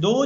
2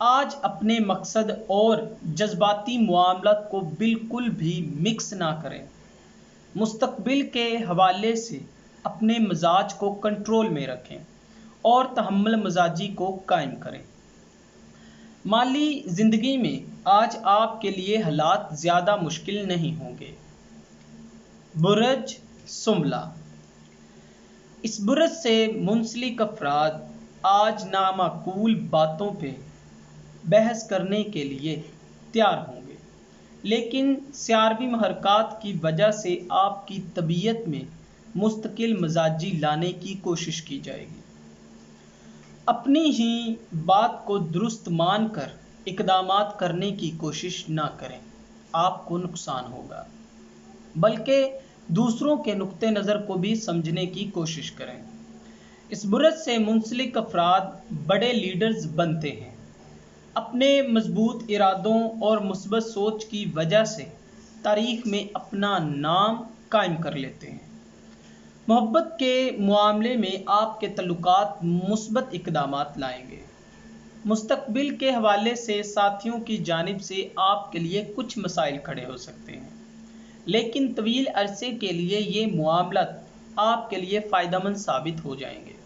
آج اپنے مقصد اور جذباتی معاملات کو بالکل بھی مکس نہ کریں۔ مستقبل کے حوالے سے اپنے مزاج کو کنٹرول میں رکھیں اور تحمل مزاجی کو قائم کریں۔ مالی زندگی میں آج آپ کے لیے حالات زیادہ مشکل نہیں ہوں گے۔ برج سنبلہ، اس برج سے منسلک افراد آج نامعقول باتوں پہ بحث کرنے کے لیے تیار ہوں گے، لیکن سیاروی محرکات کی وجہ سے آپ کی طبیعت میں مستقل مزاجی لانے کی کوشش کی جائے گی۔ اپنی ہی بات کو درست مان کر اقدامات کرنے کی کوشش نہ کریں، آپ کو نقصان ہوگا، بلکہ دوسروں کے نقطہ نظر کو بھی سمجھنے کی کوشش کریں۔ اس برج سے منسلک افراد بڑے لیڈرز بنتے ہیں، اپنے مضبوط ارادوں اور مثبت سوچ کی وجہ سے تاریخ میں اپنا نام قائم کر لیتے ہیں۔ محبت کے معاملے میں آپ کے تعلقات مثبت اقدامات لائیں گے۔ مستقبل کے حوالے سے ساتھیوں کی جانب سے آپ کے لیے کچھ مسائل کھڑے ہو سکتے ہیں، لیکن طویل عرصے کے لیے یہ معاملات آپ کے لیے فائدہ مند ثابت ہو جائیں گے۔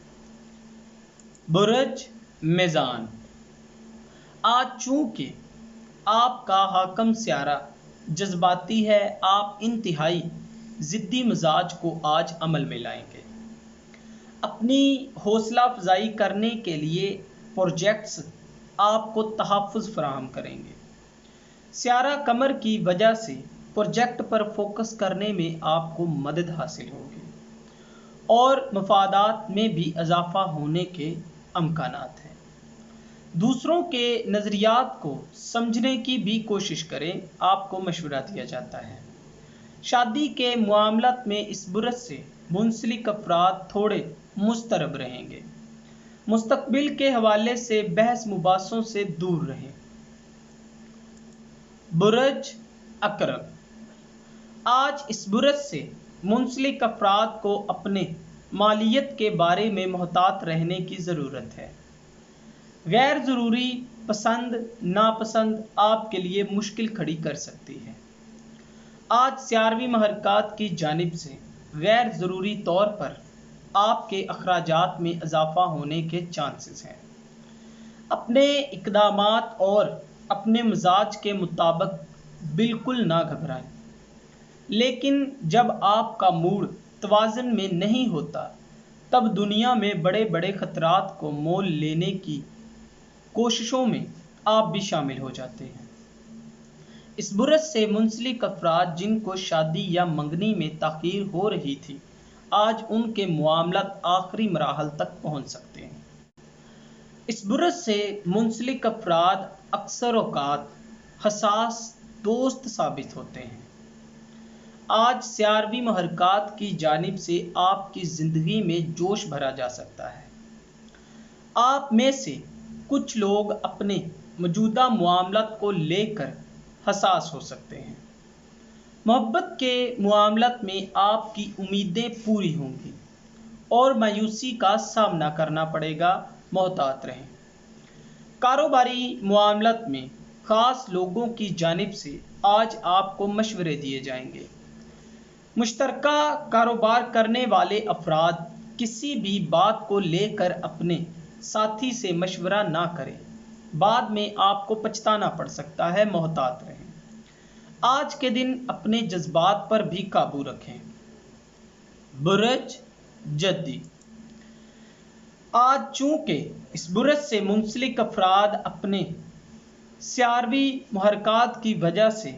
برج میزان، آج چونکہ آپ کا حاکم سیارہ جذباتی ہے، آپ انتہائی ضدی مزاج کو آج عمل میں لائیں گے۔ اپنی حوصلہ افزائی کرنے کے لیے پروجیکٹس آپ کو تحفظ فراہم کریں گے۔ سیارہ قمر کی وجہ سے پروجیکٹ پر فوکس کرنے میں آپ کو مدد حاصل ہوگی اور مفادات میں بھی اضافہ ہونے کے امکانات ہیں۔ دوسروں کے نظریات کو سمجھنے کی بھی کوشش کریں، آپ کو مشورہ دیا جاتا ہے۔ شادی کے معاملات میں اس برج سے منسلک افراد تھوڑے مضطرب رہیں گے۔ مستقبل کے حوالے سے بحث مباحثوں سے دور رہیں۔ برج عقرب، آج اس برج سے منسلک افراد کو اپنے مالیت کے بارے میں محتاط رہنے کی ضرورت ہے۔ غیر ضروری پسند ناپسند آپ کے لیے مشکل کھڑی کر سکتی ہے۔ آج سیاروی محرکات کی جانب سے غیر ضروری طور پر آپ کے اخراجات میں اضافہ ہونے کے چانسز ہیں۔ اپنے اقدامات اور اپنے مزاج کے مطابق بالکل نہ گھبرائیں، لیکن جب آپ کا موڈ توازن میں نہیں ہوتا تب دنیا میں بڑے بڑے خطرات کو مول لینے کی کوششوں میں آپ بھی شامل ہو جاتے ہیں۔ اس برج سے منسلک افراد جن کو شادی یا منگنی میں تاخیر ہو رہی تھی، آج ان کے معاملات آخری مراحل تک پہنچ سکتے ہیں۔ اس برج سے منسلک افراد اکثر اوقات حساس دوست ثابت ہوتے ہیں۔ آج سیاروی محرکات کی جانب سے آپ کی زندگی میں جوش بھرا جا سکتا ہے۔ آپ میں سے کچھ لوگ اپنے موجودہ معاملات کو لے کر حساس ہو سکتے ہیں۔ محبت کے معاملات میں آپ کی امیدیں پوری ہوں گی اور مایوسی کا سامنا کرنا پڑے گا، محتاط رہیں۔ کاروباری معاملات میں خاص لوگوں کی جانب سے آج آپ کو مشورے دیے جائیں گے۔ مشترکہ کاروبار کرنے والے افراد کسی بھی بات کو لے کر اپنے ساتھی سے مشورہ نہ کریں، بعد میں آپ کو پچھتانا پڑ سکتا ہے، محتاط رہیں۔ آج کے دن اپنے جذبات پر بھی قابو رکھیں۔ برج جدی، آج چونکہ اس برج سے منسلک افراد اپنے سیاروی محرکات کی وجہ سے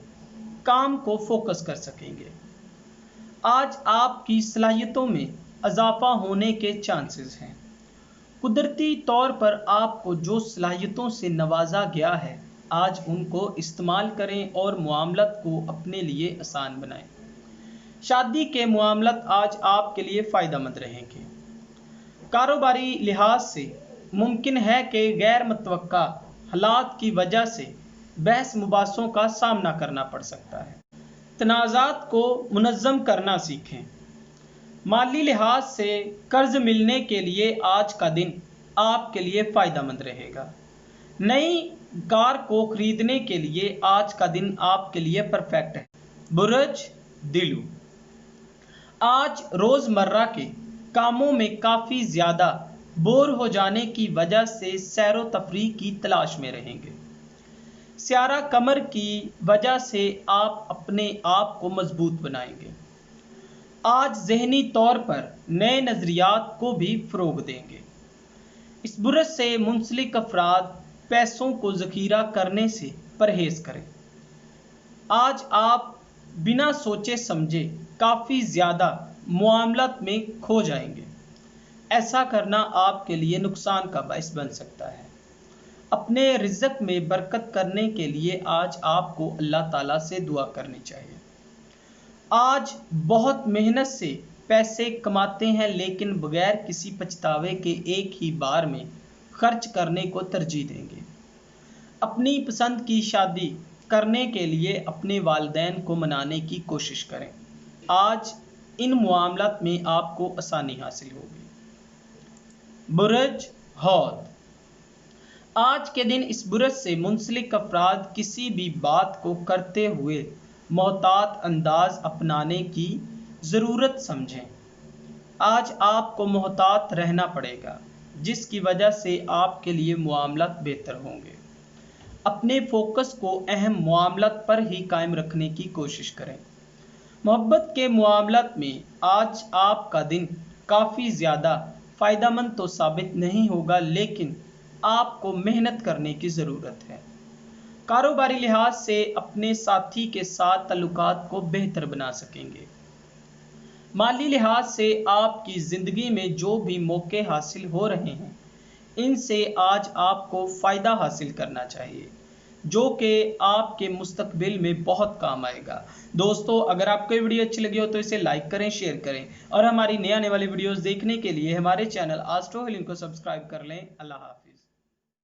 کام کو فوکس کر سکیں گے۔ آج آپ کی صلاحیتوں میں اضافہ ہونے کے چانسز ہیں۔ قدرتی طور پر آپ کو جو صلاحیتوں سے نوازا گیا ہے، آج ان کو استعمال کریں اور معاملات کو اپنے لیے آسان بنائیں۔ شادی کے معاملات آج آپ کے لیے فائدہ مند رہیں گے۔ کاروباری لحاظ سے ممکن ہے کہ غیر متوقع حالات کی وجہ سے بحث مباحثوں کا سامنا کرنا پڑ سکتا ہے۔ تنازعات کو منظم کرنا سیکھیں۔ مالی لحاظ سے قرض ملنے کے لیے آج کا دن آپ کے لیے فائدہ مند رہے گا۔ نئی کار کو خریدنے کے لیے آج کا دن آپ کے لیے پرفیکٹ ہے۔ برج دلو، آج روزمرہ کے کاموں میں کافی زیادہ بور ہو جانے کی وجہ سے سیر و تفریح کی تلاش میں رہیں گے۔ سیارہ قمر کی وجہ سے آپ اپنے آپ کو مضبوط بنائیں گے۔ آج ذہنی طور پر نئے نظریات کو بھی فروغ دیں گے۔ اس برج سے منسلک افراد پیسوں کو ذخیرہ کرنے سے پرہیز کریں۔ آج آپ بنا سوچے سمجھے کافی زیادہ معاملات میں کھو جائیں گے۔ ایسا کرنا آپ کے لیے نقصان کا باعث بن سکتا ہے۔ اپنے رزق میں برکت کرنے کے لیے آج آپ کو اللہ تعالیٰ سے دعا کرنی چاہیے۔ آج بہت محنت سے پیسے کماتے ہیں لیکن بغیر کسی پچھتاوے کے ایک ہی بار میں خرچ کرنے کو ترجیح دیں گے۔ اپنی پسند کی شادی کرنے کے لیے اپنے والدین کو منانے کی کوشش کریں۔ آج ان معاملات میں آپ کو آسانی حاصل ہوگی۔ برج حوت، آج کے دن اس برج سے منسلک افراد کسی بھی بات کو کرتے ہوئے محتاط انداز اپنانے کی ضرورت سمجھیں۔ آج آپ کو محتاط رہنا پڑے گا جس کی وجہ سے آپ کے لیے معاملات بہتر ہوں گے۔ اپنے فوکس کو اہم معاملات پر ہی قائم رکھنے کی کوشش کریں۔ محبت کے معاملات میں آج آپ کا دن کافی زیادہ فائدہ مند تو ثابت نہیں ہوگا لیکن آپ کو محنت کرنے کی ضرورت ہے۔ کاروباری لحاظ سے اپنے ساتھی کے ساتھ تعلقات کو بہتر بنا سکیں گے۔ مالی لحاظ سے آپ کی زندگی میں جو بھی موقع حاصل ہو رہے ہیں ان سے آج آپ کو فائدہ حاصل کرنا چاہیے جو کہ آپ کے مستقبل میں بہت کام آئے گا۔ دوستو اگر آپ کو یہ ویڈیو اچھی لگی ہو تو اسے لائک کریں، شیئر کریں اور ہماری نئے آنے والی ویڈیوز دیکھنے کے لیے ہمارے چینل آسٹرو ہیلنگ کو سبسکرائب کر لیں۔ اللہ حافظ۔